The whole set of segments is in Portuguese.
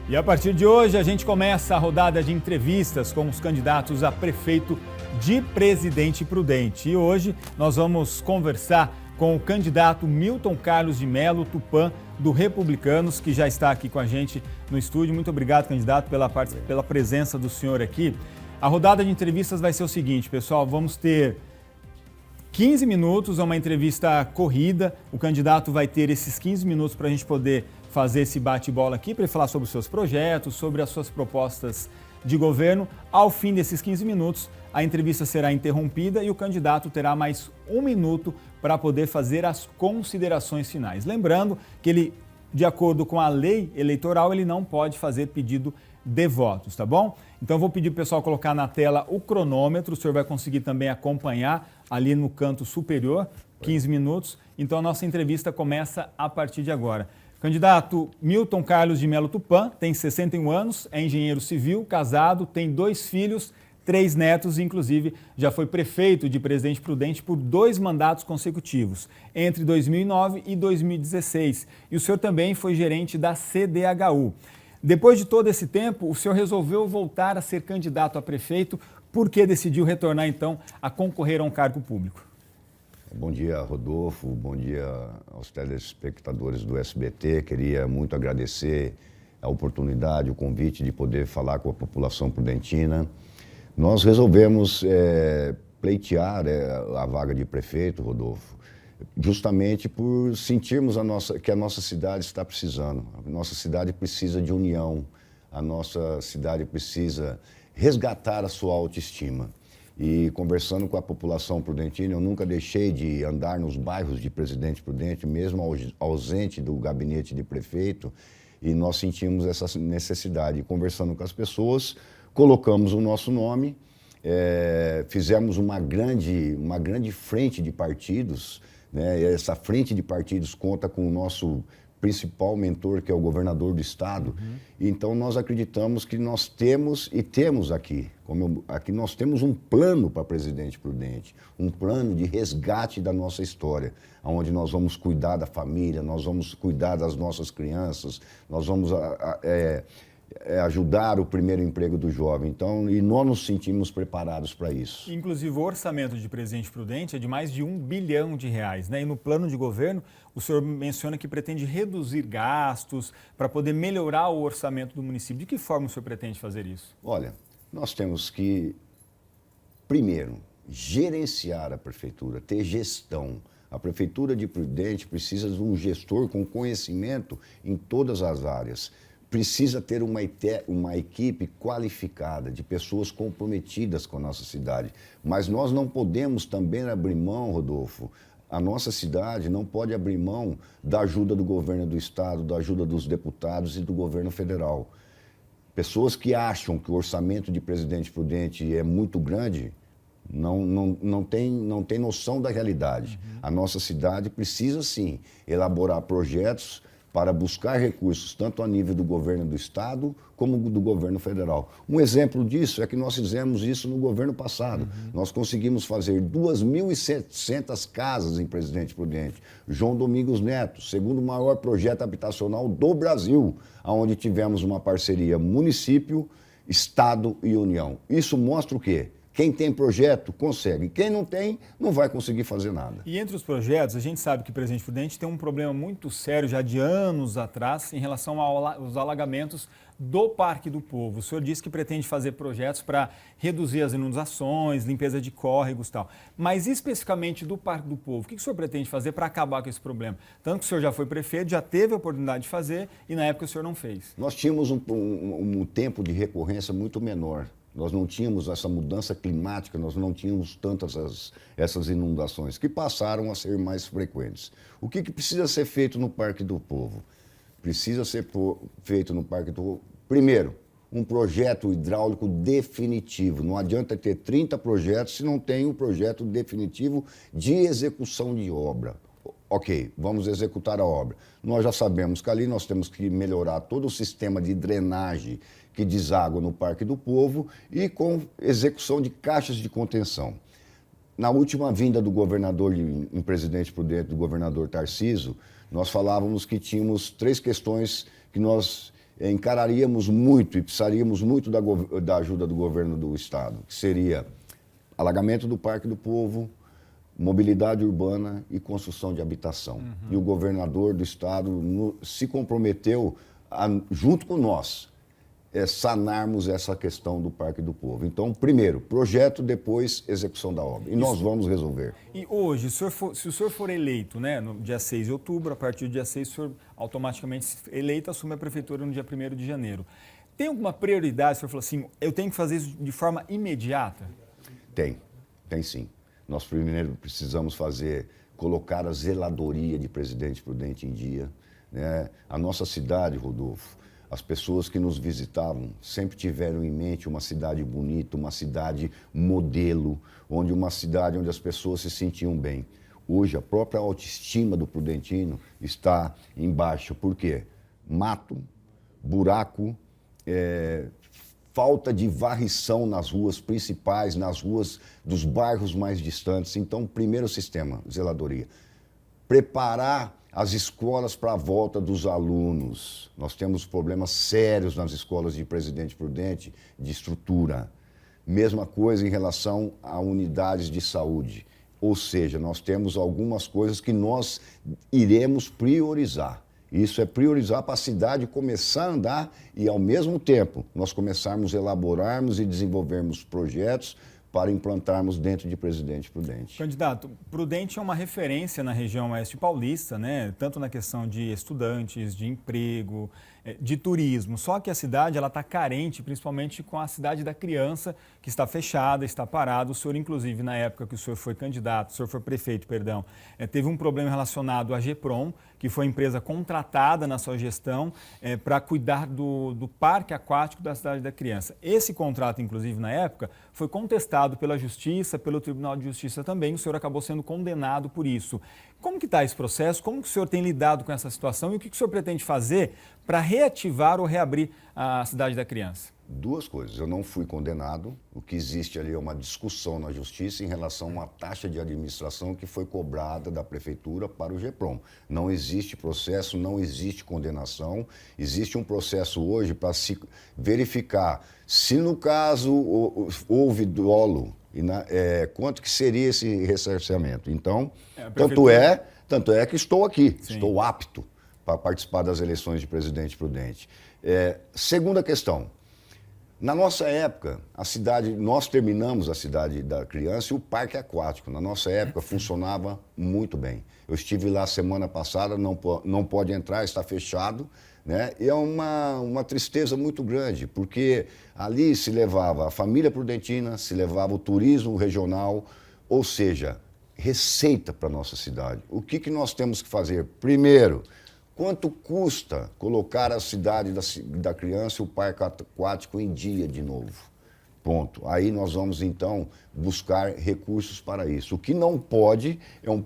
E a partir de hoje a gente começa a rodada de entrevistas com os candidatos a prefeito de Presidente Prudente. E hoje nós vamos conversar com o candidato Milton Carlos de Mello Tupã, do Republicanos, que já está aqui com a gente no estúdio. Muito obrigado, candidato, pela presença do senhor aqui. A rodada de entrevistas vai ser o seguinte, pessoal, vamos ter 15 minutos, é uma entrevista corrida. O candidato vai ter esses 15 minutos para a gente poder fazer esse bate-bola aqui, para ele falar sobre os seus projetos, sobre as suas propostas de governo. Ao fim desses 15 minutos, a entrevista será interrompida e o candidato terá mais 1 minuto para poder fazer as considerações finais. Lembrando que ele, de acordo com a lei eleitoral, ele não pode fazer pedido de votos, tá bom? Então, eu vou pedir para o pessoal colocar na tela o cronômetro, o senhor vai conseguir também acompanhar ali no canto superior, 15 minutos. Então, a nossa entrevista começa a partir de agora. Candidato Milton Carlos de Mello Tupã, tem 61 anos, é engenheiro civil, casado, tem 2 filhos, 3 netos, inclusive já foi prefeito de Presidente Prudente por 2 mandatos consecutivos, entre 2009 e 2016. E o senhor também foi gerente da CDHU. Depois de todo esse tempo, o senhor resolveu voltar a ser candidato a prefeito. Por que decidiu retornar, então, a concorrer a um cargo público? Bom dia, Rodolfo. Bom dia aos telespectadores do SBT. Queria muito agradecer a oportunidade, o convite de poder falar com a população prudentina. Nós resolvemos pleitear a vaga de prefeito, Rodolfo, justamente por sentirmos que a nossa cidade está precisando. A nossa cidade precisa de união, a nossa cidade precisa resgatar a sua autoestima. E conversando com a população prudentina, eu nunca deixei de andar nos bairros de Presidente Prudente, mesmo ausente do gabinete de prefeito, e nós sentimos essa necessidade. E conversando com as pessoas, colocamos o nosso nome, fizemos uma grande frente de partidos, né? Essa frente de partidos conta com o nosso principal mentor, que é o governador do estado. Então, nós acreditamos que nós temos aqui, aqui nós temos um plano para Presidente Prudente, um plano de resgate da nossa história, onde nós vamos cuidar da família, nós vamos cuidar das nossas crianças, nós vamos ajudar o primeiro emprego do jovem. Então, e nós nos sentimos preparados para isso. Inclusive, o orçamento de Presidente Prudente é de mais de R$1 bilhão, né? E no plano de governo, o senhor menciona que pretende reduzir gastos para poder melhorar o orçamento do município. De que forma o senhor pretende fazer isso? Olha, nós temos que, primeiro, gerenciar a prefeitura, ter gestão. A Prefeitura de Prudente precisa de um gestor com conhecimento em todas as áreas. Precisa ter uma equipe qualificada, de pessoas comprometidas com a nossa cidade. Mas nós não podemos também abrir mão, Rodolfo, a nossa cidade não pode abrir mão da ajuda do governo do estado, da ajuda dos deputados e do governo federal. Pessoas que acham que o orçamento de Presidente Prudente é muito grande, não tem noção da realidade. A nossa cidade precisa, sim, elaborar projetos para buscar recursos, tanto a nível do governo do estado, como do governo federal. Um exemplo disso é que nós fizemos isso no governo passado. Nós conseguimos fazer 2.700 casas em Presidente Prudente. João Domingos Neto, segundo maior projeto habitacional do Brasil, onde tivemos uma parceria município, estado e União. Isso mostra o quê? Quem tem projeto, consegue. Quem não tem, não vai conseguir fazer nada. E entre os projetos, a gente sabe que Presidente Prudente tem um problema muito sério já de anos atrás em relação aos alagamentos do Parque do Povo. O senhor disse que pretende fazer projetos para reduzir as inundações, limpeza de córregos e tal. Mas especificamente do Parque do Povo, o que o senhor pretende fazer para acabar com esse problema? Tanto que o senhor já foi prefeito, já teve a oportunidade de fazer e na época o senhor não fez. Nós tínhamos um tempo de recorrência muito menor. Nós não tínhamos essa mudança climática, nós não tínhamos tantas essas inundações, que passaram a ser mais frequentes. O que precisa ser feito no Parque do Povo? Precisa ser feito no Parque do Povo, primeiro, um projeto hidráulico definitivo. Não adianta ter 30 projetos se não tem um projeto definitivo de execução de obra. Ok, vamos executar a obra. Nós já sabemos que ali nós temos que melhorar todo o sistema de drenagem que deságua no Parque do Povo e com execução de caixas de contenção. Na última vinda do governador em Presidente Prudente, do governador Tarcísio, nós falávamos que tínhamos 3 questões que nós encararíamos muito e precisaríamos muito da ajuda do governo do Estado, que seria alagamento do Parque do Povo, mobilidade urbana e construção de habitação. E o governador do Estado se comprometeu, junto com nós, sanarmos essa questão do Parque do Povo. Então, primeiro, projeto, depois execução da obra. E nós vamos resolver. E hoje, se o senhor for eleito, né, no dia 6 de outubro, a partir do dia 6, o senhor automaticamente eleito assume a prefeitura no dia 1º de janeiro. Tem alguma prioridade, o senhor falou assim, eu tenho que fazer isso de forma imediata? Tem sim. Nós primeiro precisamos colocar a zeladoria de Presidente Prudente em dia, né? A nossa cidade, Rodolfo, as pessoas que nos visitavam sempre tiveram em mente uma cidade bonita, uma cidade modelo, uma cidade onde as pessoas se sentiam bem. Hoje, a própria autoestima do prudentino está em baixa. Por quê? Mato, buraco, falta de varrição nas ruas principais, nas ruas dos bairros mais distantes. Então, primeiro sistema, zeladoria. Preparar as escolas para a volta dos alunos. Nós temos problemas sérios nas escolas de Presidente Prudente de estrutura. Mesma coisa em relação a unidades de saúde. Ou seja, nós temos algumas coisas que nós iremos priorizar. Isso é priorizar para a cidade começar a andar e, ao mesmo tempo, nós começarmos a elaborarmos e desenvolvermos projetos para implantarmos dentro de Presidente Prudente. Candidato, Prudente é uma referência na região oeste paulista, né? Tanto na questão de estudantes, de emprego, de turismo. Só que a cidade está carente, principalmente com a cidade da criança, que está fechada, está parada. O senhor, inclusive, na época que o senhor foi candidato, o senhor foi prefeito, perdão, teve um problema relacionado à GEPROM, que foi a empresa contratada na sua gestão para cuidar do parque aquático da cidade da criança. Esse contrato, inclusive, na época, foi contestado pela Justiça, pelo Tribunal de Justiça também. O senhor acabou sendo condenado por isso. Como que está esse processo? Como que o senhor tem lidado com essa situação e o que o senhor pretende fazer para reativar ou reabrir a cidade da criança? Duas coisas. Eu não fui condenado. O que existe ali é uma discussão na Justiça em relação a uma taxa de administração que foi cobrada da Prefeitura para o GEPROM. Não existe processo, não existe condenação. Existe um processo hoje para se verificar se, no caso, houve dolo, quanto que seria esse ressarcimento. Então, tanto é que estou aqui, Sim. Estou apto para participar das eleições de Presidente Prudente. Segunda questão. Na nossa época, nós terminamos a cidade da criança e o parque aquático. Na nossa época, funcionava muito bem. Eu estive lá semana passada, não pode entrar, está fechado, né? E é uma tristeza muito grande, porque ali se levava a família prudentina, se levava o turismo regional, ou seja, receita para a nossa cidade. O que nós temos que fazer? Primeiro, quanto custa colocar a cidade da criança e o parque aquático em dia de novo? Ponto. Aí nós vamos, então, buscar recursos para isso. O que não pode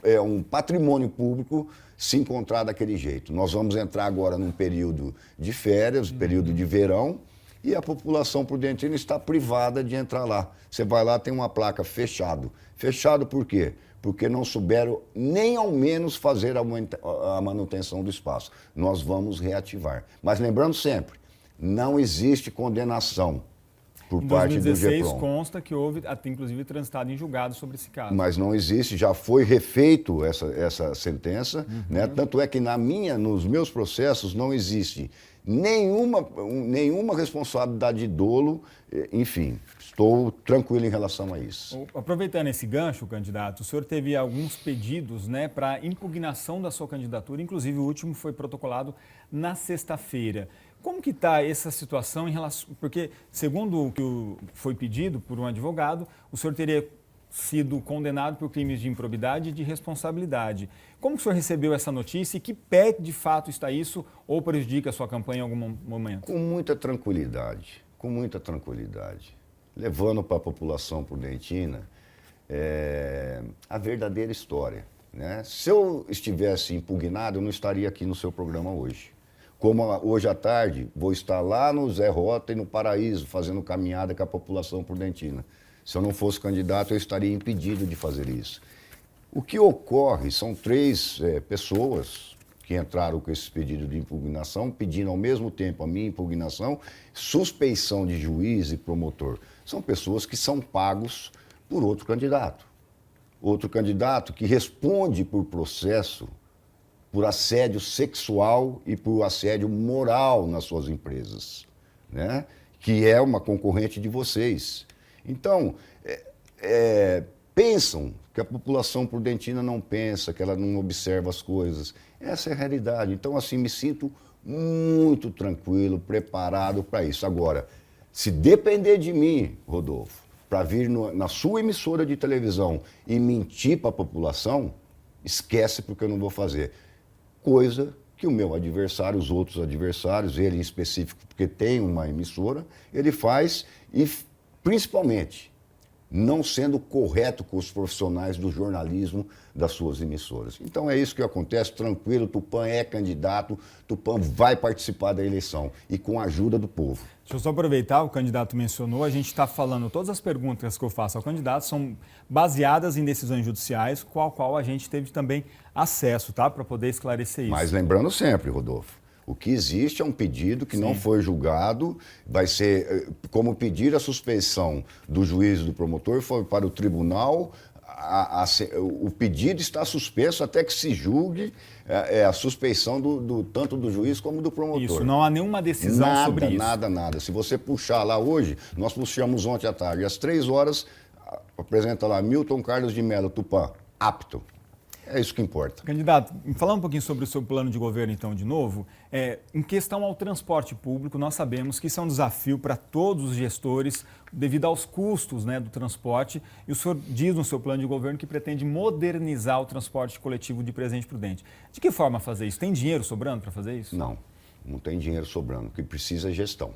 é um patrimônio público se encontrar daquele jeito. Nós vamos entrar agora num período de férias, período de verão, e a população prudentina está privada de entrar lá. Você vai lá, tem uma placa fechado. Fechado por quê? Porque não souberam nem ao menos fazer a manutenção do espaço. Nós vamos reativar. Mas lembrando sempre, não existe condenação por parte do GEPROM. Em 2016 consta que houve, até inclusive, transitado em julgado sobre esse caso. Mas não existe, já foi refeito essa sentença, né? Tanto é que nos meus processos não existe nenhuma responsabilidade de dolo, enfim, estou tranquilo em relação a isso. Aproveitando esse gancho, candidato, o senhor teve alguns pedidos, né, para impugnação da sua candidatura, inclusive o último foi protocolado na sexta-feira. Como que está essa situação em relação... Porque, segundo o que foi pedido por um advogado, o senhor teria sido condenado por crimes de improbidade e de responsabilidade. Como que o senhor recebeu essa notícia e que pé de fato está isso ou prejudica a sua campanha em algum momento? Com muita tranquilidade, levando para a população prudentina a verdadeira história, né? Se eu estivesse impugnado, eu não estaria aqui no seu programa hoje. Como hoje à tarde, vou estar lá no Zé Rota e no Paraíso, fazendo caminhada com a população prudentina. Se eu não fosse candidato, eu estaria impedido de fazer isso. O que ocorre são três pessoas que entraram com esse pedido de impugnação, pedindo ao mesmo tempo a minha impugnação, suspeição de juiz e promotor. São pessoas que são pagos por outro candidato. Outro candidato que responde por processo por assédio sexual e por assédio moral nas suas empresas, né? Que é uma concorrente de vocês. Então, pensam que a população prudentina não pensa, que ela não observa as coisas. Essa é a realidade. Então, assim, me sinto muito tranquilo, preparado para isso. Agora, se depender de mim, Rodolfo, para vir na sua emissora de televisão e mentir para a população, esquece, porque eu não vou fazer. Coisa que o meu adversário, os outros adversários, ele em específico, porque tem uma emissora, ele faz e, principalmente, não sendo correto com os profissionais do jornalismo das suas emissoras. Então é isso que acontece, tranquilo, Tupã é candidato, Tupã vai participar da eleição e com a ajuda do povo. Deixa eu só aproveitar, o candidato mencionou, a gente está falando, todas as perguntas que eu faço ao candidato são baseadas em decisões judiciais, com a qual a gente teve também acesso, tá? Para poder esclarecer isso. Mas lembrando sempre, Rodolfo, o que existe é um pedido que não foi julgado, vai ser, como pedir a suspeição do juiz e do promotor, foi para o tribunal, o pedido está suspenso até que se julgue a suspeição tanto do juiz como do promotor. Isso, não há nenhuma decisão sobre isso. Nada. Se você puxar lá hoje, nós puxamos ontem à tarde, às 3 horas, apresenta lá Milton Carlos de Mello, Tupã, apto. É isso que importa. Candidato, falando um pouquinho sobre o seu plano de governo, então, de novo, em questão ao transporte público, nós sabemos que isso é um desafio para todos os gestores, devido aos custos, né, do transporte, e o senhor diz no seu plano de governo que pretende modernizar o transporte coletivo de Presidente Prudente. De que forma fazer isso? Tem dinheiro sobrando para fazer isso? Não tem dinheiro sobrando. O que precisa é gestão.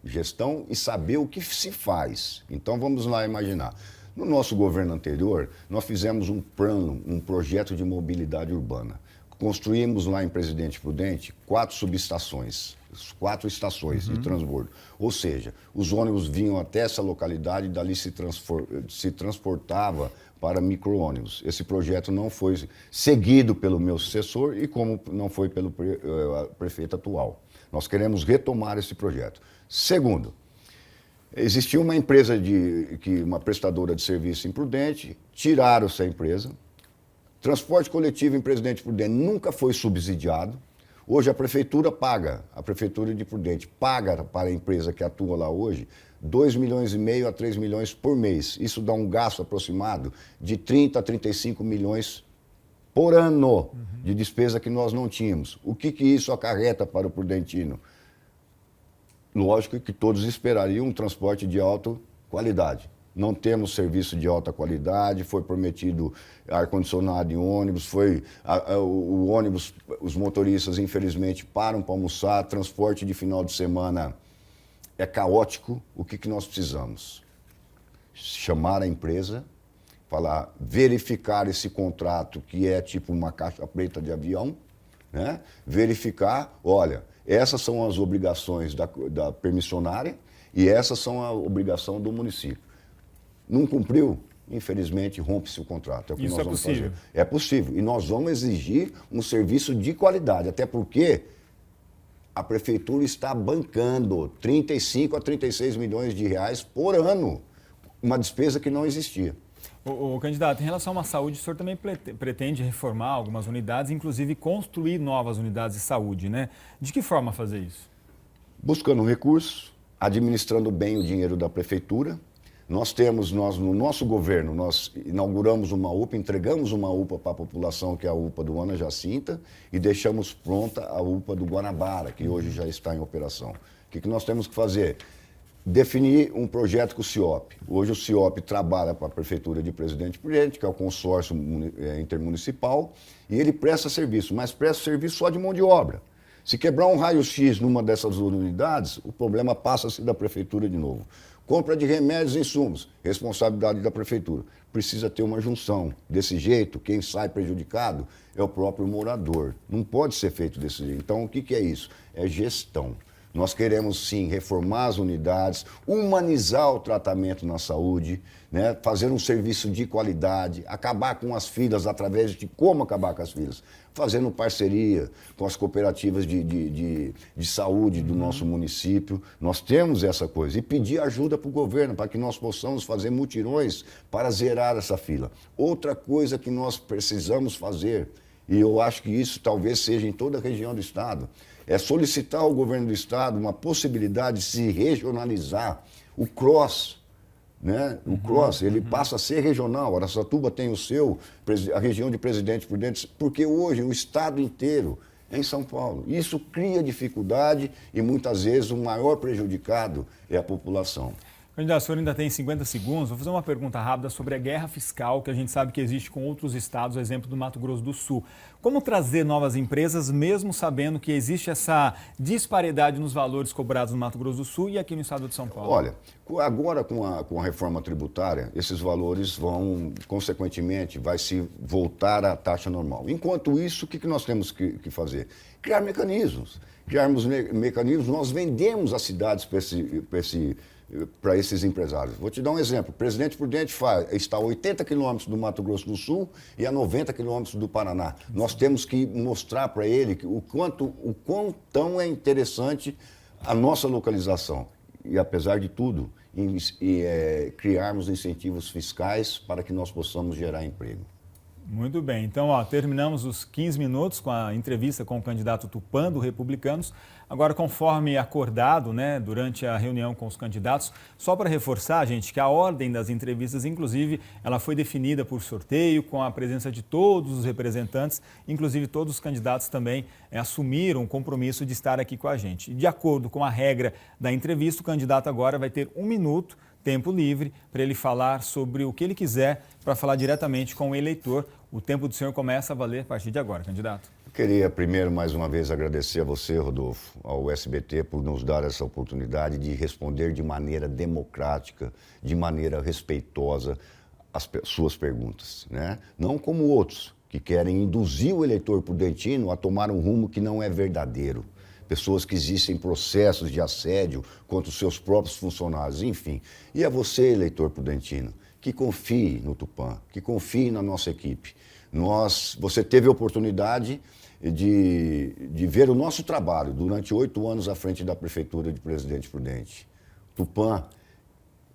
Gestão e saber o que se faz. Então, vamos lá imaginar. No nosso governo anterior, nós fizemos um plano, um projeto de mobilidade urbana. Construímos lá em Presidente Prudente 4 subestações, 4 estações de transbordo. Ou seja, os ônibus vinham até essa localidade e dali se transportava para micro-ônibus. Esse projeto não foi seguido pelo meu sucessor e como não foi pelo prefeito atual. Nós queremos retomar esse projeto. Segundo, existia uma empresa, uma prestadora de serviço em Prudente, tiraram essa empresa. Transporte coletivo em Presidente Prudente nunca foi subsidiado. Hoje a Prefeitura de Prudente paga para a empresa que atua lá hoje 2,5 milhões a 3 milhões por mês. Isso dá um gasto aproximado de 30 a 35 milhões por ano de despesa que nós não tínhamos. O que isso acarreta para o prudentino? Lógico que todos esperariam um transporte de alta qualidade. Não temos serviço de alta qualidade, foi prometido ar-condicionado em ônibus, o ônibus, os motoristas infelizmente param para almoçar, transporte de final de semana é caótico. O que nós precisamos? Chamar a empresa, verificar esse contrato que é tipo uma caixa preta de avião, né? Verificar, olha, essas são as obrigações da permissionária e essas são a obrigação do município. Não cumpriu? Infelizmente, rompe-se o contrato. É o que nós vamos fazer. É possível. E nós vamos exigir um serviço de qualidade, até porque a Prefeitura está bancando 35 a 36 milhões de reais por ano, uma despesa que não existia. O candidato, em relação à saúde, o senhor também pretende reformar algumas unidades, inclusive construir novas unidades de saúde, né? De que forma fazer isso? Buscando recursos, administrando bem o dinheiro da Prefeitura. No nosso governo, nós inauguramos uma UPA, entregamos uma UPA para a população, que é a UPA do Ana Jacinta, e deixamos pronta a UPA do Guanabara, que hoje já está em operação. O que nós temos que fazer? Definir um projeto com o CIOP. Hoje o CIOP trabalha para a Prefeitura de Presidente Prudente, que é o consórcio intermunicipal, e ele presta serviço, mas presta serviço só de mão de obra. Se quebrar um raio-x numa dessas unidades, o problema passa-se da Prefeitura de novo. Compra de remédios e insumos, responsabilidade da Prefeitura. Precisa ter uma junção. Desse jeito, quem sai prejudicado é o próprio morador. Não pode ser feito desse jeito. Então, o que é isso? É gestão. Nós queremos, sim, reformar as unidades, humanizar o tratamento na saúde, né? Fazer um serviço de qualidade, acabar com as filas através de como acabar com as filas, fazendo parceria com as cooperativas de saúde do nosso município. Nós temos essa coisa. E pedir ajuda para o governo, para que nós possamos fazer mutirões para zerar essa fila. Outra coisa que nós precisamos fazer, e eu acho que isso talvez seja em toda a região do estado, é solicitar ao governo do estado uma possibilidade de se regionalizar o CROSS, né? O CROSS, ele passa a ser regional. Araçatuba tem o seu, a região de Presidente Prudente, porque hoje o estado inteiro é em São Paulo. Isso cria dificuldade e muitas vezes o maior prejudicado é a população. Candidato, o senhor ainda tem 50 segundos. Vou fazer uma pergunta rápida sobre a guerra fiscal que a gente sabe que existe com outros estados, exemplo do Mato Grosso do Sul. Como trazer novas empresas, mesmo sabendo que existe essa disparidade nos valores cobrados no Mato Grosso do Sul e aqui no estado de São Paulo? Olha, agora com a reforma tributária, esses valores vão, consequentemente, vai se voltar à taxa normal. Enquanto isso, o que nós temos que fazer? Criar mecanismos. Criarmos mecanismos, nós vendemos as cidades para esses empresários. Vou te dar um exemplo. O Presidente Prudente está a 80 quilômetros do Mato Grosso do Sul e a 90 quilômetros do Paraná. Nós temos que mostrar para ele o quão tão é interessante a nossa localização. E, apesar de tudo, criarmos incentivos fiscais para que nós possamos gerar emprego. Muito bem, então terminamos os 15 minutos com a entrevista com o candidato Tupã do Republicanos. Agora, conforme acordado, né, durante a reunião com os candidatos, só para reforçar, gente, que a ordem das entrevistas, inclusive, ela foi definida por sorteio, com a presença de todos os representantes, inclusive todos os candidatos também assumiram o compromisso de estar aqui com a gente. De acordo com a regra da entrevista, o candidato agora vai ter 1 minuto, tempo livre, para ele falar sobre o que ele quiser, para falar diretamente com o eleitor. O tempo do senhor começa a valer a partir de agora, candidato. Eu queria primeiro, mais uma vez, agradecer a você, Rodolfo, ao SBT, por nos dar essa oportunidade de responder de maneira democrática, de maneira respeitosa as suas perguntas, né? Não como outros que querem induzir o eleitor prudentino a tomar um rumo que não é verdadeiro. Pessoas que existem processos de assédio contra os seus próprios funcionários, enfim. E a você, eleitor prudentino, que confie no Tupã, que confie na nossa equipe. Você teve a oportunidade de ver o nosso trabalho durante 8 anos à frente da Prefeitura de Presidente Prudente. Tupã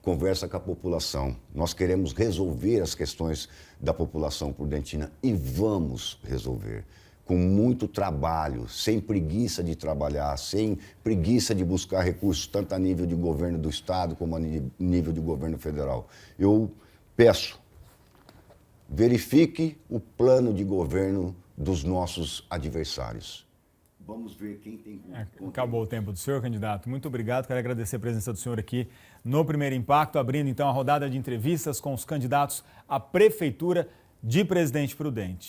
conversa com a população. Nós queremos resolver as questões da população prudentina e vamos resolver. Com muito trabalho, sem preguiça de trabalhar, sem preguiça de buscar recursos, tanto a nível de governo do Estado como a nível de governo federal. Eu peço, verifique o plano de governo dos nossos adversários. Vamos ver quem tem... Acabou o tempo do senhor, candidato. Muito obrigado. Quero agradecer a presença do senhor aqui no Primeiro Impacto, abrindo então a rodada de entrevistas com os candidatos à Prefeitura de Presidente Prudente.